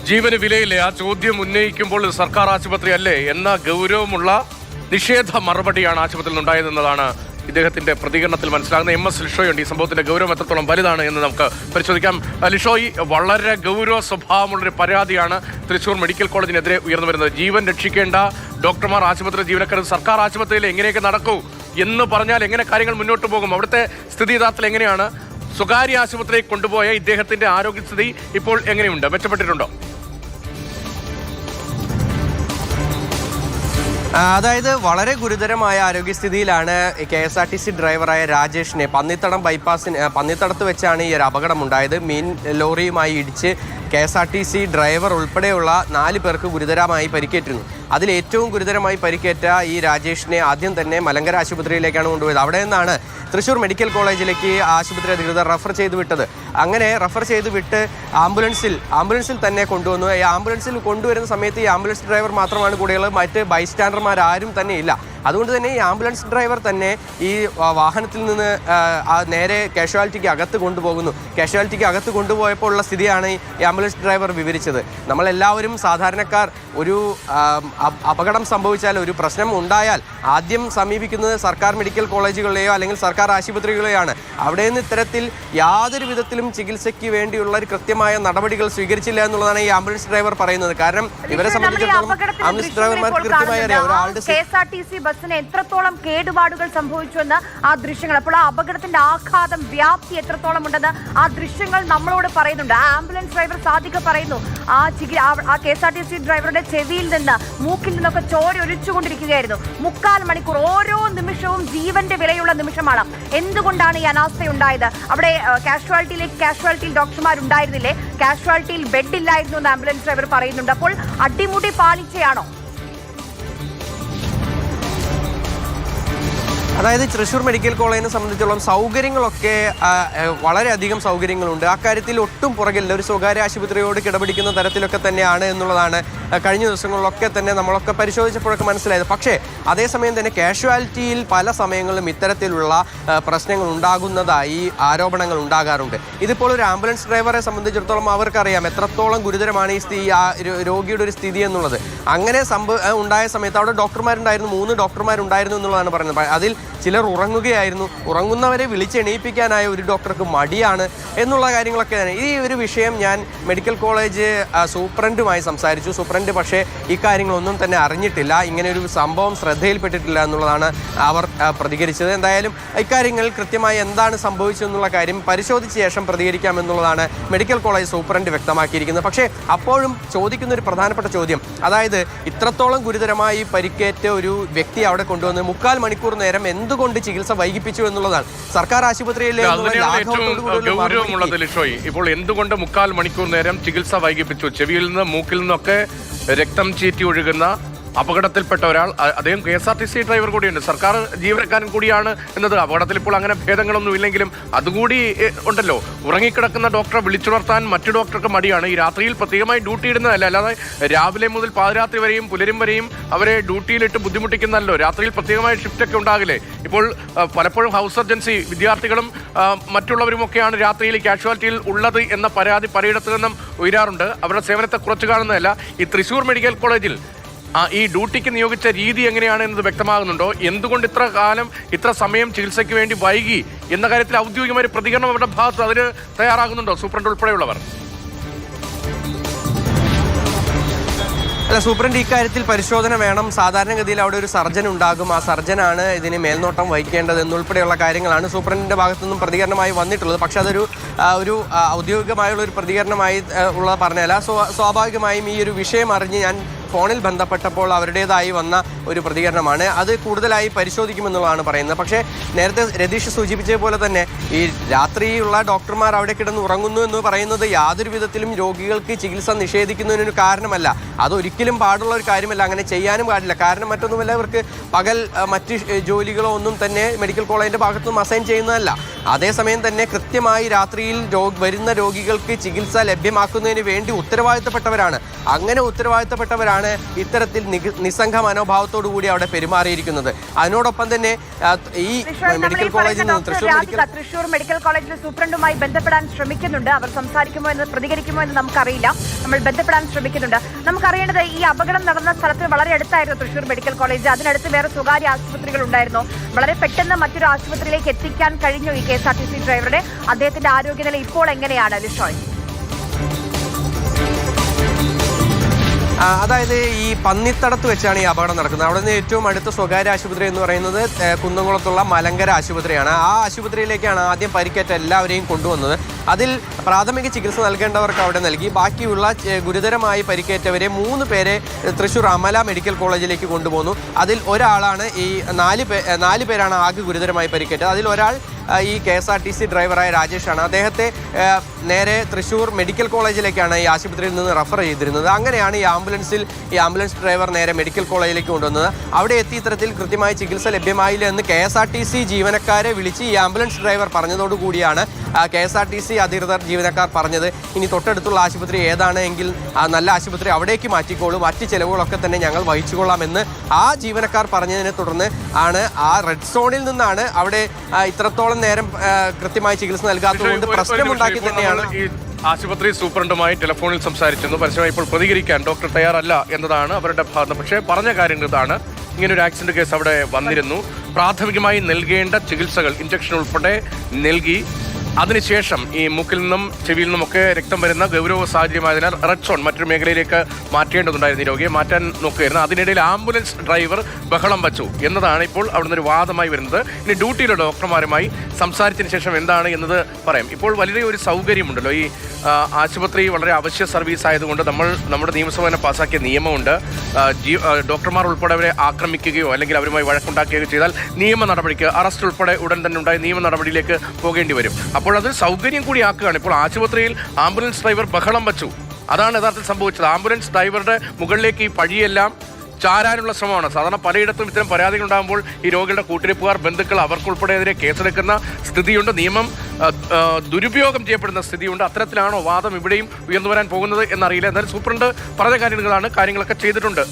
ജീവന് വിലയില്ലേ ആ ചോദ്യം ഉന്നയിക്കുമ്പോൾ സർക്കാർ ആശുപത്രി അല്ലേ എന്ന ഗൗരവമുള്ള നിഷേധ മറുപടിയാണ് ആശുപത്രിയിൽ നിന്നുണ്ടായതെന്നതാണ് ഇദ്ദേഹത്തിന്റെ പ്രതികരണത്തിൽ മനസ്സിലാകുന്ന. MS ലിഷോയുണ്ട്. ഈ സംഭവത്തിന്റെ ഗൗരവം എത്രത്തോളം വലുതാണ് എന്ന് നമുക്ക് പരിശോധിക്കാം. ലിഷോയ്, വളരെ ഗൗരവ സ്വഭാവമുള്ളൊരു പരാതിയാണ് തൃശൂർ മെഡിക്കൽ കോളേജിനെതിരെ ഉയർന്നു വരുന്നത്. ജീവൻ രക്ഷിക്കേണ്ട ഡോക്ടർമാർ, ആശുപത്രി ജീവനക്കാർ സർക്കാർ ആശുപത്രിയിൽ എങ്ങനെയൊക്കെ നടക്കൂ എന്ന് പറഞ്ഞാൽ എങ്ങനെ കാര്യങ്ങൾ മുന്നോട്ട് പോകും? അവിടുത്തെ സ്ഥിതി യഥാർത്ഥത്തിൽ എങ്ങനെയാണ്? സ്വകാര്യ ആശുപത്രിയിൽ കൊണ്ടുപോയ ഇദ്ദേഹത്തിന്റെ ആരോഗ്യസ്ഥിതി ഇപ്പോൾ എങ്ങനെയുണ്ട്? മെച്ചപ്പെട്ടിട്ടുണ്ടോ? അതായത് വളരെ ഗുരുതരമായ ആരോഗ്യസ്ഥിതിയിലാണ് KSRTC ഡ്രൈവറായ രാജേഷിനെ പന്നിത്തടത്ത് വെച്ചാണ് ഈ ഒരു അപകടമുണ്ടായത്. മീൻ ലോറിയുമായി ഇടിച്ച് KSRTC ഡ്രൈവർ ഉൾപ്പെടെയുള്ള 4 പേർക്ക് ഗുരുതരമായി പരിക്കേറ്റിരുന്നു. അതിൽ ഏറ്റവും ഗുരുതരമായി പരിക്കേറ്റ ഈ രാജേഷിനെ ആദ്യം തന്നെ മലങ്കര ആശുപത്രിയിലേക്കാണ് കൊണ്ടുപോയത്. അവിടെ നിന്നാണ് തൃശൂർ മെഡിക്കൽ കോളേജിലേക്ക് ആശുപത്രി അധികൃതർ റഫർ ചെയ്ത് വിട്ടത്. അങ്ങനെ റഫർ ചെയ്ത് വിട്ട് ആംബുലൻസിൽ തന്നെ കൊണ്ടുവന്നു. ഈ ആംബുലൻസിൽ കൊണ്ടുവരുന്ന സമയത്ത് ഈ ആംബുലൻസ് ഡ്രൈവർ മാത്രമാണ് കൂടെയുള്ളത്. മറ്റ് ബൈസ്റ്റാൻഡർമാരും തന്നെ ഇല്ല. അതുകൊണ്ട് തന്നെ ഈ ആംബുലൻസ് ഡ്രൈവർ തന്നെ ഈ വാഹനത്തിൽ നിന്ന് നേരെ കാഷ്വാലിറ്റിക്ക് അകത്ത് കൊണ്ടുപോകുന്നു. കാഷ്വാലിറ്റിക്ക് അകത്ത് കൊണ്ടുപോയപ്പോൾ ഉള്ള സ്ഥിതിയാണ് ഈ ആംബുലൻസ് ഡ്രൈവർ വിവരിച്ചത്. നമ്മളെല്ലാവരും സാധാരണക്കാർ ഒരു അപകടം സംഭവിച്ചാൽ, ഒരു പ്രശ്നം ഉണ്ടായാൽ ആദ്യം സമീപിക്കുന്നത് സർക്കാർ മെഡിക്കൽ കോളേജുകളെയോ അല്ലെങ്കിൽ സർക്കാർ ആശുപത്രികളെയാണ്. അവിടെ നിന്ന് ഇത്തരത്തിൽ യാതൊരു വിധത്തിലും ചികിത്സയ്ക്ക് വേണ്ടിയുള്ള ഒരു കൃത്യമായ നടപടികൾ സ്വീകരിച്ചില്ല എന്നുള്ളതാണ് ഈ ആംബുലൻസ് ഡ്രൈവർ പറയുന്നത്. കാരണം ഇവരെ സംബന്ധിച്ചിടത്തോളം ആംബുലൻസ് ഡ്രൈവർമാർക്ക് കൃത്യമായി അറിയാം ഒരാളുടെ KSRTC ബസ്സിന് എത്രത്തോളം കേടുപാടുകൾ സംഭവിച്ചുവെന്ന് ആ ദൃശ്യങ്ങൾ, അപ്പോൾ ആ അപകടത്തിന്റെ ആഘാതം, വ്യാപ്തി എത്രത്തോളം ഉണ്ടെന്ന് ആ ദൃശ്യങ്ങൾ നമ്മളോട് പറയുന്നുണ്ട്. ആ ആംബുലൻസ് ഡ്രൈവർ സാദിഖ് പറയുന്നു, ആ KSRTC ഡ്രൈവറുടെ ചെവിയിൽ നിന്ന്, മൂക്കിൽ നിന്നൊക്കെ ചോര ഒലിച്ചുകൊണ്ടിരിക്കുകയായിരുന്നു. 3/4 മണിക്കൂർ. ഓരോ നിമിഷവും ജീവന്റെ വിലയുള്ള നിമിഷമാണ്. എന്തുകൊണ്ടാണ് ഈ അനാസ്ഥയുണ്ടായത്? അവിടെ കാഷ്വാലിറ്റിയിൽ ഡോക്ടർമാരുണ്ടായിരുന്നില്ലേ? കാഷ്വാലിറ്റിയിൽ ബെഡില്ലായിരുന്നു എന്ന് ആംബുലൻസ് ഡ്രൈവർ പറയുന്നുണ്ട്. അപ്പോൾ അടിമുടി പാളിച്ചയാണോ? അതായത് തൃശൂർ മെഡിക്കൽ കോളേജിനെ സംബന്ധിച്ചിടത്തോളം സൗകര്യങ്ങളൊക്കെ വളരെയധികം സൗകര്യങ്ങളുണ്ട്. അക്കാര്യത്തിൽ ഒട്ടും പുറകില്ല. ഒരു സ്വകാര്യ ആശുപത്രിയോട് കിടപിടിക്കുന്ന തരത്തിലൊക്കെ തന്നെയാണ് എന്നുള്ളതാണ് കഴിഞ്ഞ ദിവസങ്ങളിലൊക്കെ തന്നെ നമ്മളൊക്കെ പരിശോധിച്ചപ്പോഴൊക്കെ മനസ്സിലായത്. പക്ഷേ അതേസമയം തന്നെ കാഷ്വാലിറ്റിയിൽ പല സമയങ്ങളിലും ഇത്തരത്തിലുള്ള പ്രശ്നങ്ങൾ ഉണ്ടാകുന്നതായി ആരോപണങ്ങൾ ഉണ്ടാകാറുണ്ട്. ഇതിപ്പോൾ ഒരു ആംബുലൻസ് ഡ്രൈവറെ സംബന്ധിച്ചിടത്തോളം അവർക്കറിയാം എത്രത്തോളം ഗുരുതരമാണ് ഈ രോഗിയുടെ ഒരു സ്ഥിതി എന്നുള്ളത്. അങ്ങനെ ഉണ്ടായ സമയത്ത് അവിടെ ഡോക്ടർമാരുണ്ടായിരുന്നു, 3 ഡോക്ടർമാരുണ്ടായിരുന്നു എന്നുള്ളതാണ് പറയുന്നത്. അതിൽ ചിലർ ഉറങ്ങുകയായിരുന്നു. ഉറങ്ങുന്നവരെ വിളിച്ചെണീപ്പിക്കാനായ ഒരു ഡോക്ടർക്ക് മടിയാണ് എന്നുള്ള കാര്യങ്ങളൊക്കെയാണ്. ഈ ഒരു വിഷയം ഞാൻ മെഡിക്കൽ കോളേജ് സൂപ്രണ്ടുമായി സംസാരിച്ചു. സൂപ്രണ്ട് പക്ഷേ ഇക്കാര്യങ്ങളൊന്നും തന്നെ അറിഞ്ഞിട്ടില്ല, ഇങ്ങനെ ഒരു സംഭവം ശ്രദ്ധയിൽപ്പെട്ടിട്ടില്ല എന്നുള്ളതാണ് അവർ പ്രതികരിച്ചത്. എന്തായാലും ഇക്കാര്യങ്ങൾ കൃത്യമായി എന്താണ് സംഭവിച്ചതെന്നുള്ള കാര്യം പരിശോധിച്ച ശേഷം പ്രതികരിക്കാമെന്നുള്ളതാണ് മെഡിക്കൽ കോളേജ് സൂപ്രണ്ട് വ്യക്തമാക്കിയിരിക്കുന്നത്. പക്ഷേ അപ്പോഴും ചോദിക്കുന്ന ഒരു പ്രധാനപ്പെട്ട ചോദ്യം, അതായത് ഇത്രത്തോളം ഗുരുതരമായി പരിക്കേറ്റ ഒരു വ്യക്തി അവിടെ കൊണ്ടുവന്ന് 3/4 മണിക്കൂർ നേരം എന്തുകൊണ്ട് ചികിത്സ വൈകിപ്പിച്ചു എന്നുള്ളതാണ്. സർക്കാർ ആശുപത്രിയിലെ ഗൗരവമുള്ളത് ലിഷോയ്, ഇപ്പോൾ എന്തുകൊണ്ട് 3/4 മണിക്കൂർ നേരം ചികിത്സ വൈകിപ്പിച്ചു? ചെവിയിൽ നിന്ന്, മൂക്കിൽ നിന്നൊക്കെ രക്തം ചീറ്റി ഒഴുകുന്ന അപകടത്തിൽപ്പെട്ട ഒരാൾ, അദ്ദേഹം KSRTC ഡ്രൈവർ കൂടിയുണ്ട്, സർക്കാർ ജീവനക്കാരൻ കൂടിയാണ് എന്നത്. അപകടത്തിൽ ഇപ്പോൾ അങ്ങനെ ഭേദങ്ങളൊന്നും ഇല്ലെങ്കിലും അതുകൂടി ഉണ്ടല്ലോ. ഉറങ്ങിക്കിടക്കുന്ന ഡോക്ടറെ വിളിച്ചുണർത്താൻ മറ്റു ഡോക്ടർക്ക് മടിയാണ്. ഈ രാത്രിയിൽ പ്രത്യേകമായി ഡ്യൂട്ടി ഇടുന്നതല്ല, അല്ലാതെ രാവിലെ മുതൽ പാതിരാത്രി വരെയും പുലരും വരെയും അവരെ ഡ്യൂട്ടിയിലിട്ട് ബുദ്ധിമുട്ടിക്കുന്നല്ലോ. രാത്രിയിൽ പ്രത്യേകമായ ഷിഫ്റ്റൊക്കെ ഉണ്ടാകില്ലേ? ഇപ്പോൾ പലപ്പോഴും ഹൗസ് സർജൻസി വിദ്യാർത്ഥികളും മറ്റുള്ളവരുമൊക്കെയാണ് രാത്രിയിൽ കാഷ്വാലിറ്റിയിൽ ഉള്ളത് എന്ന പരാതി പലയിടത്തു നിന്നും ഉയരാറുണ്ട്. അവരുടെ സേവനത്തെ കുറച്ച് കാണുന്നതല്ല. ഈ തൃശൂർ മെഡിക്കൽ കോളേജിൽ ഈ ഡ്യൂട്ടിക്ക് നിയോഗിച്ച രീതി എങ്ങനെയാണ് എന്നത് വ്യക്തമാകുന്നുണ്ടോ? എന്തുകൊണ്ട് ഇത്ര സമയം ചികിത്സയ്ക്ക് വേണ്ടി വൈകി എന്ന കാര്യത്തിൽ ഔദ്യോഗികമായ പ്രതികരണം അവരുടെ ഭാഗത്ത് അതിന് തയ്യാറാകുന്നുണ്ടോ സൂപ്രണ്ട് ഉൾപ്പെടെയുള്ളവർ? അല്ല, സൂപ്രണ്ട് ഇക്കാര്യത്തിൽ പരിശോധന വേണം. സാധാരണഗതിയിൽ അവിടെ ഒരു സർജൻ ഉണ്ടാകും. ആ സർജനാണ് ഇതിന് മേൽനോട്ടം വഹിക്കേണ്ടത് എന്നുൾപ്പെടെയുള്ള കാര്യങ്ങളാണ് സൂപ്രണ്ടിൻ്റെ ഭാഗത്തു നിന്നും പ്രതികരണമായി വന്നിട്ടുള്ളത്. പക്ഷെ അതൊരു ഔദ്യോഗികമായുള്ള ഒരു പ്രതികരണമായി ഉള്ള പറഞ്ഞല്ല. സ്വാഭാവികമായും ഈ ഒരു വിഷയം അറിഞ്ഞ് ഞാൻ ഫോണിൽ ബന്ധപ്പെട്ടപ്പോൾ അവരുടേതായി വന്ന ഒരു പ്രതികരണമാണ്. അത് കൂടുതലായി പരിശോധിക്കുമെന്നുള്ളതാണ് പറയുന്നത്. പക്ഷേ നേരത്തെ രതീഷ് സൂചിപ്പിച്ചതുപോലെ തന്നെ ഈ രാത്രിയുള്ള ഡോക്ടർമാർ അവിടെ കിടന്ന് ഉറങ്ങുന്നു എന്ന് പറയുന്നത് യാതൊരു വിധത്തിലും രോഗികൾക്ക് ചികിത്സ നിഷേധിക്കുന്നതിനൊരു കാരണമല്ല. അതൊരിക്കലും പാടുള്ള ഒരു കാര്യമല്ല. അങ്ങനെ ചെയ്യാനും പാടില്ല. കാരണം മറ്റൊന്നുമല്ല, ഇവർക്ക് പകൽ മറ്റ് ജോലികളോ ഒന്നും തന്നെ മെഡിക്കൽ കോളേജിൻ്റെ ഭാഗത്തുനിന്നും അസൈൻ ചെയ്യുന്നതല്ല. അതേസമയം തന്നെ കൃത്യമായി രാത്രിയിൽ വരുന്ന രോഗികൾക്ക് ചികിത്സ ലഭ്യമാക്കുന്നതിന് വേണ്ടി ഉത്തരവാദിത്തപ്പെട്ടവരാണ്. അങ്ങനെ ഉത്തരവാദിത്തപ്പെട്ടവരാണ് ഇത്തരത്തിൽ നിസ്സംഗ മനോഭാവത്തോടു കൂടി അവിടെ പെരുമാറിയിരിക്കുന്നത്. അതിനോടൊപ്പം തന്നെ ഈ മെഡിക്കൽ കോളേജിൽ നിന്ന് തൃശൂർ മെഡിക്കൽ കോളേജിലെ സൂപ്രണ്ടുമായി ബന്ധപ്പെടാൻ ശ്രമിക്കുന്നുണ്ട്. അവർ സംസാരിക്കുമോ എന്ന് പ്രതികരിക്കുമോ എന്ന് നമുക്കറിയില്ല. നമ്മൾ ബന്ധപ്പെടാൻ ശ്രമിക്കുന്നുണ്ട്. നമുക്കറിയേണ്ടത് ഈ അപകടം നടന്ന സ്ഥലത്തിന് വളരെ അടുത്തായിരുന്നു തൃശൂർ മെഡിക്കൽ കോളേജ്. അതിനടുത്ത് വേറെ സ്വകാര്യ ആശുപത്രികൾ ഉണ്ടായിരുന്നു. വളരെ പെട്ടെന്ന് മറ്റൊരു ആശുപത്രിയിലേക്ക് എത്തിക്കാൻ കഴിഞ്ഞു ഈ KSRTC ഡ്രൈവറുടെ. അദ്ദേഹത്തിന്റെ ആരോഗ്യനില ഇപ്പോൾ എങ്ങനെയാണ് ലിഷോയ്? അതായത് ഈ പന്നിത്തടത്ത് വെച്ചാണ് ഈ അപകടം നടക്കുന്നത്. അവിടെ നിന്ന് ഏറ്റവും അടുത്ത സ്വകാര്യ ആശുപത്രി എന്ന് പറയുന്നത് കുന്നംകുളത്തുള്ള മലങ്കര ആശുപത്രിയാണ്. ആ ആശുപത്രിയിലേക്കാണ് ആദ്യം പരിക്കേറ്റ എല്ലാവരെയും കൊണ്ടുവന്നത്. അതിൽ പ്രാഥമിക ചികിത്സ നൽകേണ്ടവർക്ക് അവിടെ നൽകി. ബാക്കിയുള്ള ഗുരുതരമായി പരിക്കേറ്റവരെ 3 പേരെ തൃശ്ശൂർ അമല മെഡിക്കൽ കോളേജിലേക്ക് കൊണ്ടുപോകുന്നു. അതിൽ ഒരാളാണ് ഈ 4 പേരാണ് ആകെ ഗുരുതരമായി പരിക്കേറ്റത്. അതിൽ ഒരാൾ ഈ KSRTC ഡ്രൈവറായ രാജേഷാണ്. അദ്ദേഹത്തെ നേരെ തൃശ്ശൂർ മെഡിക്കൽ കോളേജിലേക്കാണ് ഈ ആശുപത്രിയിൽ നിന്ന് റെഫർ ചെയ്തിരുന്നത്. അങ്ങനെയാണ് ഈ ആംബുലൻസ് ഡ്രൈവർ നേരെ മെഡിക്കൽ കോളേജിലേക്ക് കൊണ്ടുവന്നത്. അവിടെ എത്തി ഇത്തരത്തിൽ കൃത്യമായി ചികിത്സ ലഭ്യമായില്ല എന്ന് KSRTC ജീവനക്കാരെ വിളിച്ച് ഈ ആംബുലൻസ് ഡ്രൈവർ പറഞ്ഞതോടുകൂടിയാണ് KSRTC അധികൃതർ ജീവനക്കാർ പറഞ്ഞത്, ഇനി തൊട്ടടുത്തുള്ള ആശുപത്രി ഏതാണ് എങ്കിൽ നല്ല ആശുപത്രി അവിടേക്ക് മാറ്റിക്കോളൂ, മറ്റ് ചിലവുകളൊക്കെ തന്നെ ഞങ്ങൾ വഹിച്ചുകൊള്ളാമെന്ന് ആ ജീവനക്കാർ പറഞ്ഞതിനെ തുടർന്ന് ആണ് ആ റെഡ് സോണിൽ നിന്നാണ് അവിടെ ഇത്രത്തോളം നേരം കൃത്യമായി ചികിത്സ നൽകാത്തതുകൊണ്ട് പ്രശ്നമുണ്ടാക്കി തന്നെയാണ്. ഈ ആശുപത്രി സൂപ്രണ്ടുമായി ടെലിഫോണിൽ സംസാരിച്ചിരുന്നു. പരസ്യമായി ഇപ്പോൾ പ്രതികരിക്കാൻ ഡോക്ടർ തയ്യാറല്ല എന്നതാണ് അവരുടെ ഭാഗത്ത്. പക്ഷേ പറഞ്ഞ കാര്യങ്ങൾ ഇതാണ്: ഇങ്ങനൊരു ആക്സിഡന്റ് കേസ് അവിടെ വന്നിരുന്നു, പ്രാഥമികമായി നൽകേണ്ട ചികിത്സകൾ ഇഞ്ചക്ഷൻ ഉൾപ്പെടെ നൽകി. അതിനുശേഷം ഈ മൂക്കിൽ നിന്നും ചെവിയിൽ നിന്നുമൊക്കെ രക്തം വരുന്ന ഗൗരവ സാഹചര്യമായതിനാൽ റെഡ് സോൺ മറ്റൊരു മേഖലയിലേക്ക് മാറ്റേണ്ടതുണ്ടായിരുന്നു. ഈ രോഗിയെ മാറ്റാൻ നോക്കുകയായിരുന്നു. അതിനിടയിൽ ആംബുലൻസ് ഡ്രൈവർ ബഹളം വച്ചു എന്നതാണ് ഇപ്പോൾ അവിടുന്ന് ഒരു വാദമായി വരുന്നത്. ഇനി ഡ്യൂട്ടിയിലെ ഡോക്ടർമാരുമായി സംസാരിച്ചതിന് ശേഷം എന്താണ് എന്നത് പറയാം. ഇപ്പോൾ വലിയ ഒരു സൗകര്യമുണ്ടല്ലോ, ഈ ആശുപത്രി വളരെ അവശ്യ സർവീസ് ആയതുകൊണ്ട് നമ്മുടെ നിയമസഭ തന്നെ പാസ്സാക്കിയ നിയമമുണ്ട്. ഡോക്ടർമാർ ഉൾപ്പെടെ അവരെ ആക്രമിക്കുകയോ അല്ലെങ്കിൽ അവരുമായി വഴക്കുണ്ടാക്കുകയോ ചെയ്താൽ നിയമ നടപടിക്ക്, അറസ്റ്റ് ഉൾപ്പെടെ ഉടൻ തന്നെ ഉണ്ടായ നിയമ നടപടിയിലേക്ക് പോകേണ്ടി വരും. അപ്പോൾ അത് സൗകര്യം കൂടി ആക്കുകയാണ്. ഇപ്പോൾ ആശുപത്രിയിൽ ആംബുലൻസ് ഡ്രൈവർ ബഹളം വച്ചു. അതാണ് യഥാർത്ഥത്തിൽ സംഭവിച്ചത്. ആംബുലൻസ് ഡ്രൈവറുടെ മുകളിലേക്ക് ഈ പഴിയെല്ലാം ചാരാനുള്ള ശ്രമമാണ്. സാധാരണ പലയിടത്തും ഇത്തരം പരാതികൾ ഉണ്ടാകുമ്പോൾ ഈ രോഗികളുടെ കൂട്ടിരിപ്പുകാർ, ബന്ധുക്കൾ അവർക്കുൾപ്പെടെ കേസെടുക്കുന്ന സ്ഥിതിയുണ്ട്. നിയമം ദുരുപയോഗം ചെയ്യപ്പെടുന്ന സ്ഥിതിയുണ്ട്. അത്തരത്തിലാണോ വാദം ഇവിടെയും ഉയർന്നു വരാൻ പോകുന്നത് എന്നറിയില്ല. എന്നാലും സൂപ്രണ്ട് പറഞ്ഞ കാര്യങ്ങളൊക്കെ ചെയ്തിട്ടുണ്ട്.